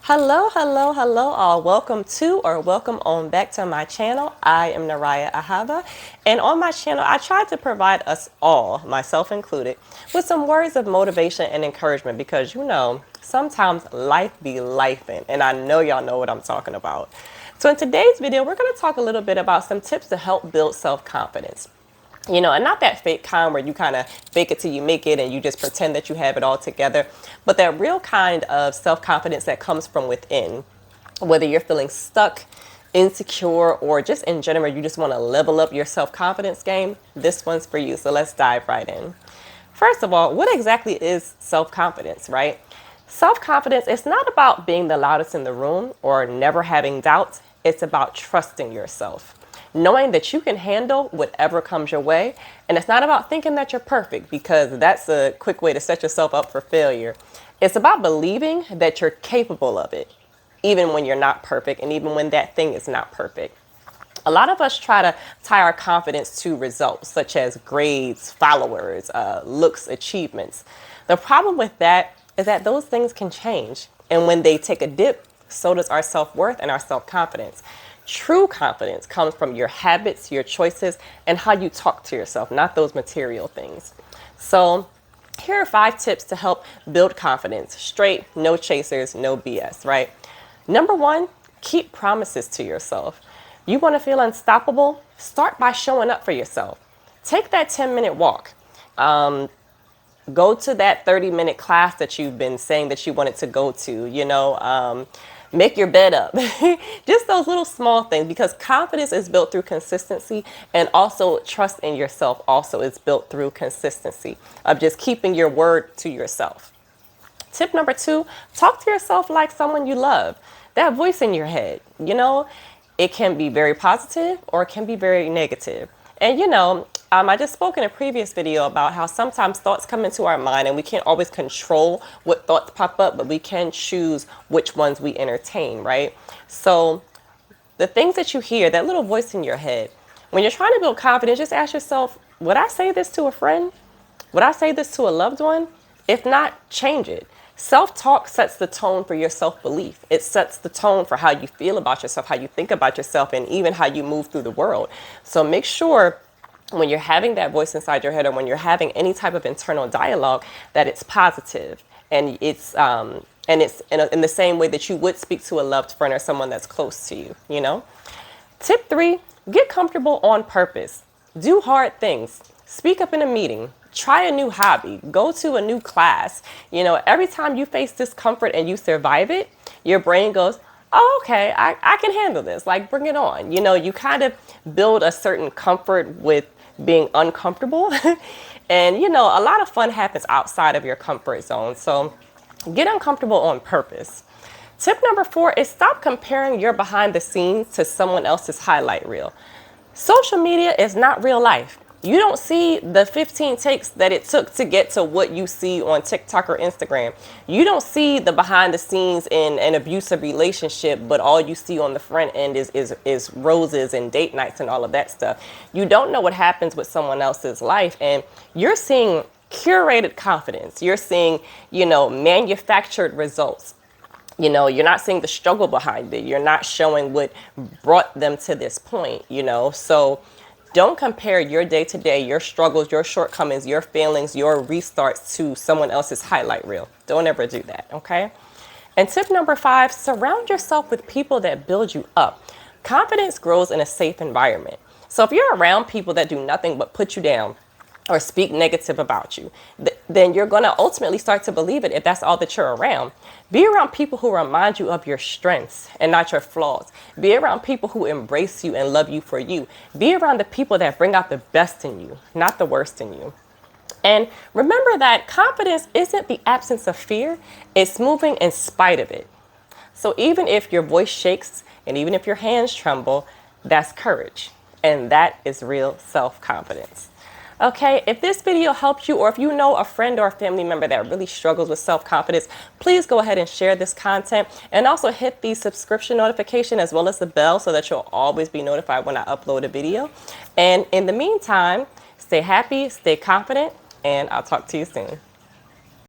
Hello, hello, hello all. Welcome to or welcome on back to my channel. I am Naraya Ahava, and on my channel I try to provide us all, myself included, with some words of motivation and encouragement because sometimes life be lifing, and I know y'all know what I'm talking about. So in today's video, we're going to talk a little bit about some tips to help build self-confidence. And not that fake kind where you kind of fake it till you make it and you just pretend that you have it all together, but that real kind of self-confidence that comes from within. Whether you're feeling stuck, insecure, or just in general, you just want to level up your self-confidence game, this one's for you. So let's dive right in. First of all, what exactly is self-confidence, right? Self-confidence is not about being the loudest in the room or never having doubts. It's about trusting yourself, knowing that you can handle whatever comes your way. And it's not about thinking that you're perfect, because that's a quick way to set yourself up for failure. It's about believing that you're capable of it, even when you're not perfect and even when that thing is not perfect. A lot of us try to tie our confidence to results such as grades, followers, looks, achievements. The problem with that is that those things can change. And when they take a dip, so does our self-worth and our self-confidence. True confidence comes from your habits, your choices, and how you talk to yourself, not those material things. So here are 5 tips to help build confidence. Straight, no chasers, no BS, right? Number 1, keep promises to yourself. You want to feel unstoppable? Start by showing up for yourself. Take that 10-minute walk. Go to that 30-minute class that you've been saying that you wanted to go to, make your bed up. Just those little small things, because confidence is built through consistency, and also trust in yourself also is built through consistency of just keeping your word to yourself. Tip number 2, talk to yourself like someone you love. That voice in your head, it can be very positive or it can be very negative. And I just spoke in a previous video about how sometimes thoughts come into our mind and we can't always control what thoughts pop up, but we can choose which ones we entertain, right? So the things that you hear, that little voice in your head, when you're trying to build confidence, just ask yourself, would I say this to a friend? Would I say this to a loved one? If not, change it. Self-talk sets the tone for your self-belief. It sets the tone for how you feel about yourself, how you think about yourself, and even how you move through the world. So make sure when you're having that voice inside your head, or when you're having any type of internal dialogue, that it's positive and it's in the same way that you would speak to a loved friend or someone that's close to you. Tip 3, get comfortable on purpose. Do hard things. Speak up in a meeting. Try a new hobby. Go to a new class. Every time you face discomfort and you survive it, your brain goes, oh, okay, I can handle this. Like, bring it on. You kind of build a certain comfort with being uncomfortable. And, a lot of fun happens outside of your comfort zone. So get uncomfortable on purpose. Tip number 4 is stop comparing your behind the scenes to someone else's highlight reel. Social media is not real life. You don't see the 15 takes that it took to get to what you see on TikTok or Instagram. You don't see the behind the scenes in an abusive relationship, but all you see on the front end is roses and date nights and all of that stuff. You don't know what happens with someone else's life, and you're seeing curated confidence. You're seeing, manufactured results. You're not seeing the struggle behind it. You're not showing what brought them to this point, So don't compare your day-to-day, your struggles, your shortcomings, your failings, your restarts to someone else's highlight reel. Don't ever do that, okay? And tip number 5, surround yourself with people that build you up. Confidence grows in a safe environment. So if you're around people that do nothing but put you down or speak negative about you, then you're going to ultimately start to believe it if that's all that you're around. Be around people who remind you of your strengths and not your flaws. Be around people who embrace you and love you for you. Be around the people that bring out the best in you, not the worst in you. And remember that confidence isn't the absence of fear, it's moving in spite of it. So even if your voice shakes and even if your hands tremble, that's courage. And that is real self-confidence. Okay, if this video helped you, or if you know a friend or a family member that really struggles with self-confidence, please go ahead and share this content, and also hit the subscription notification as well as the bell so that you'll always be notified when I upload a video. And in the meantime, stay happy, stay confident, and I'll talk to you soon.